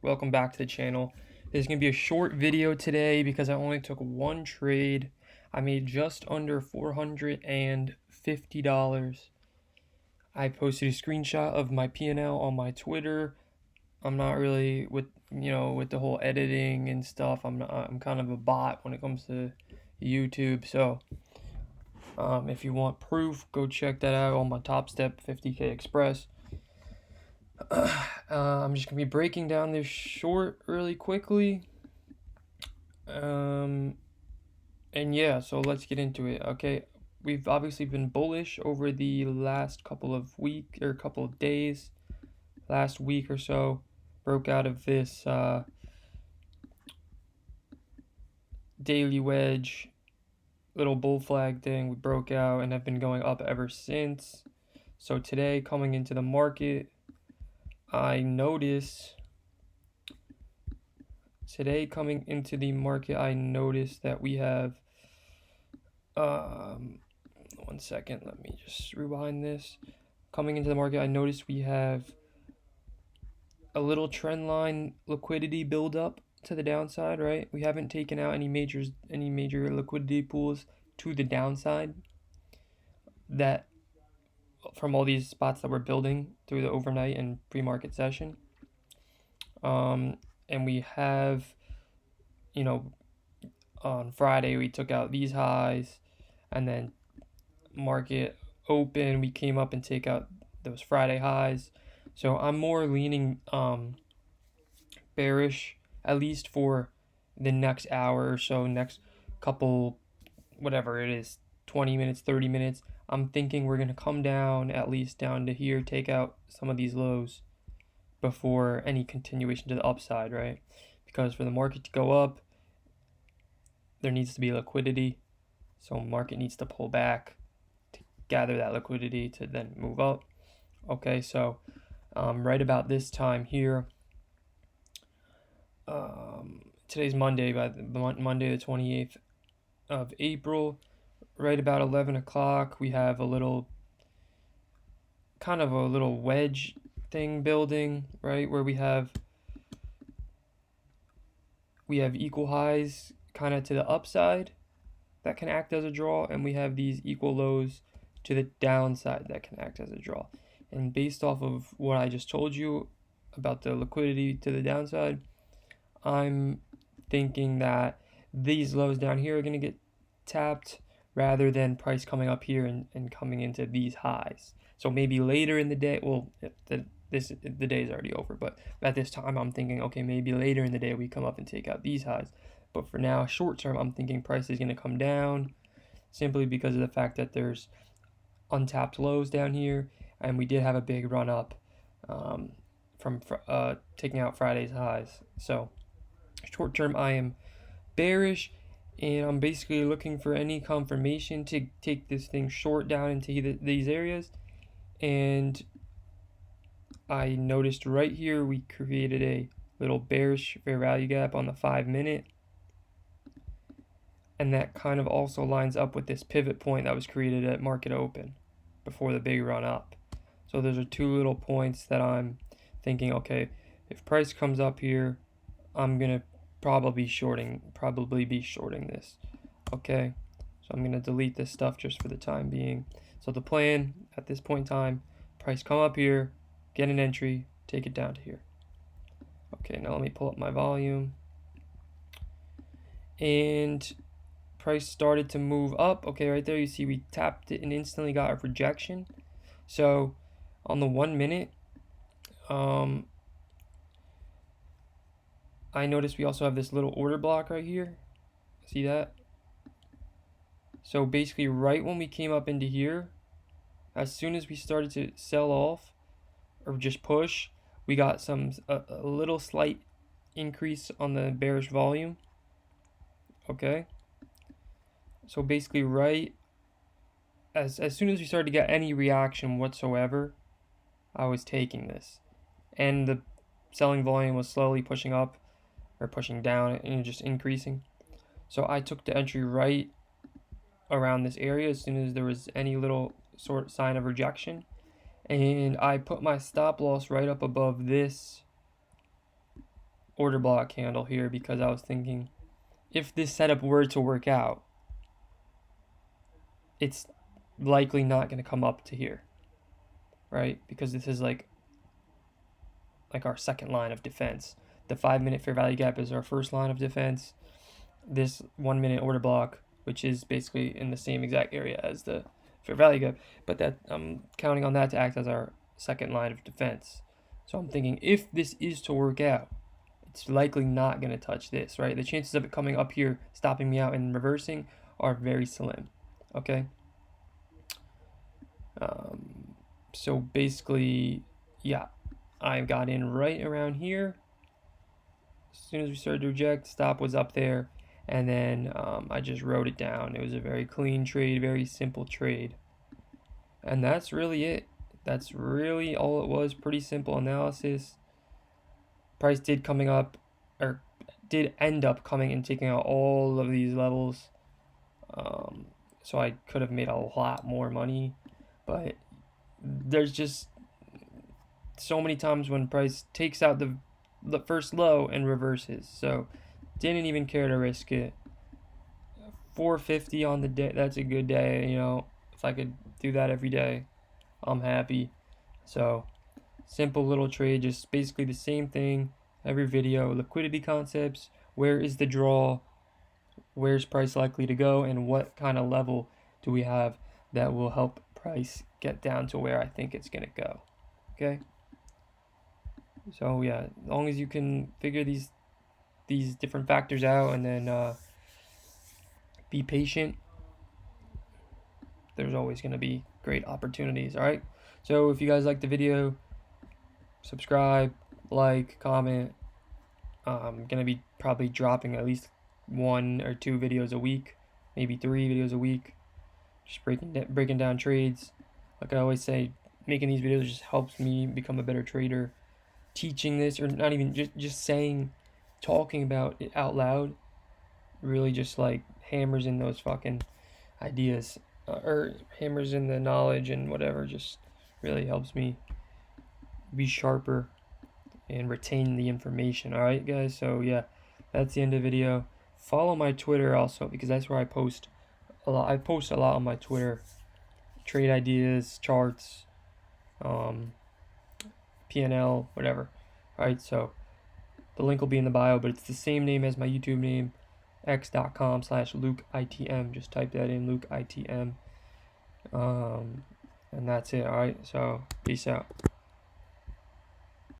Welcome back to the channel. This is going to be a short video today because I only took one trade. I made just under $450. I posted a screenshot of my P&L on my Twitter. I'm not really with the whole editing and stuff. I'm kind of a bot when it comes to YouTube. So if you want proof, go check that out on my Top Step 50K Express. I'm just gonna be breaking down this short really quickly. And yeah, so let's get into it. Okay, we've obviously been bullish over the last couple of days. Last week or so, broke out of this daily wedge little bull flag thing. We broke out and have been going up ever since. So today, coming into the market, I noticed that we have one second, let me just rewind this. Coming into the market, I noticed we have a little trend line liquidity build up to the downside, right? We haven't taken out any major liquidity pools to the downside that from all these spots that we're building through the overnight and pre-market session. And we have, on Friday we took out these highs, and then market open we came up and take out those Friday highs. So I'm more leaning bearish, at least for the next hour or so, next couple, whatever it is, 20 minutes, 30 minutes. I'm thinking we're going to come down, at least down to here, take out some of these lows before any continuation to the upside, right? Because for the market to go up, there needs to be liquidity. So market needs to pull back to gather that liquidity to then move up. Okay, so right about this time here, today's Monday, Monday the 28th of April, right about 11 o'clock, we have a little wedge thing building, right, where we have equal highs kind of to the upside that can act as a draw, and we have these equal lows to the downside that can act as a draw. And based off of what I just told you about the liquidity to the downside, I'm thinking that these lows down here are going to get tapped rather than price coming up here and coming into these highs. So maybe later in the day, well, the day is already over, but at this time I'm thinking, okay, maybe later in the day we come up and take out these highs. But for now, short term, I'm thinking price is going to come down simply because of the fact that there's untapped lows down here, and we did have a big run up from taking out Friday's highs. So short term, I am bearish, and I'm basically looking for any confirmation to take this thing short down into these areas. And I noticed right here we created a little bearish fair value gap on the 5-minute, and that kind of also lines up with this pivot point that was created at market open before the big run up. So those are two little points that I'm thinking, okay, if price comes up here, I'm gonna probably be shorting this. Okay, so I'm gonna delete this stuff just for the time being. So the plan at this point in time, price come up here, get an entry, take it down to here. Okay, now let me pull up my volume, and price started to move up. Okay, right there you see we tapped it and instantly got a rejection. So on the 1 minute, I noticed we also have this little order block right here. See that? So basically right when we came up into here, as soon as we started to sell off or just push, we got a little slight increase on the bearish volume. Okay, so basically right as soon as we started to get any reaction whatsoever, I was taking this, and the selling volume was slowly pushing up or pushing down and just increasing. So I took the entry right around this area as soon as there was any little sort of sign of rejection, and I put my stop loss right up above this order block candle here because I was thinking if this setup were to work out, it's likely not going to come up to here, right? Because this is like our second line of defense. The 5-minute fair value gap is our first line of defense. This 1-minute order block, which is basically in the same exact area as the fair value gap, but that I'm counting on that to act as our second line of defense. So I'm thinking if this is to work out, it's likely not going to touch this, right? The chances of it coming up here, stopping me out and reversing are very slim, okay? So basically, yeah, I got in right around here. As soon as we started to reject, stop was up there, and then I just wrote it down. It was a very clean trade, very simple trade. And that's really it. That's really all it was. Pretty simple analysis. Price did end up coming and taking out all of these levels. So I could have made a lot more money, but there's just so many times when price takes out the first low and reverses. So didn't even care to risk it. 450 on the day, that's a good day. You know, if I could do that every day, I'm happy. So simple little trade, just basically the same thing every video. Liquidity concepts, where is the draw, where's price likely to go, and what kind of level do we have that will help price get down to where I think it's gonna go. Okay, so yeah, as long as you can figure these different factors out and then be patient, there's always going to be great opportunities. All right, so if you guys like the video, subscribe, like, comment. I'm going to be probably dropping at least 1 or 2 videos a week, maybe 3 videos a week, just breaking down trades. Like I always say, making these videos just helps me become a better trader. Teaching this, or not even just talking about it out loud, really just like hammers in those fucking ideas, or hammers in the knowledge and whatever. Just really helps me be sharper and retain the information. All right, guys. So yeah, that's the end of the video. Follow my Twitter also, because that's where I post a lot. I post a lot on my Twitter, trade ideas, charts, P&L, whatever. All right, so the link will be in the bio, but it's the same name as my YouTube name, x.com/LukeITM. Just type that in, LukeITM. And that's it. All right, so peace out.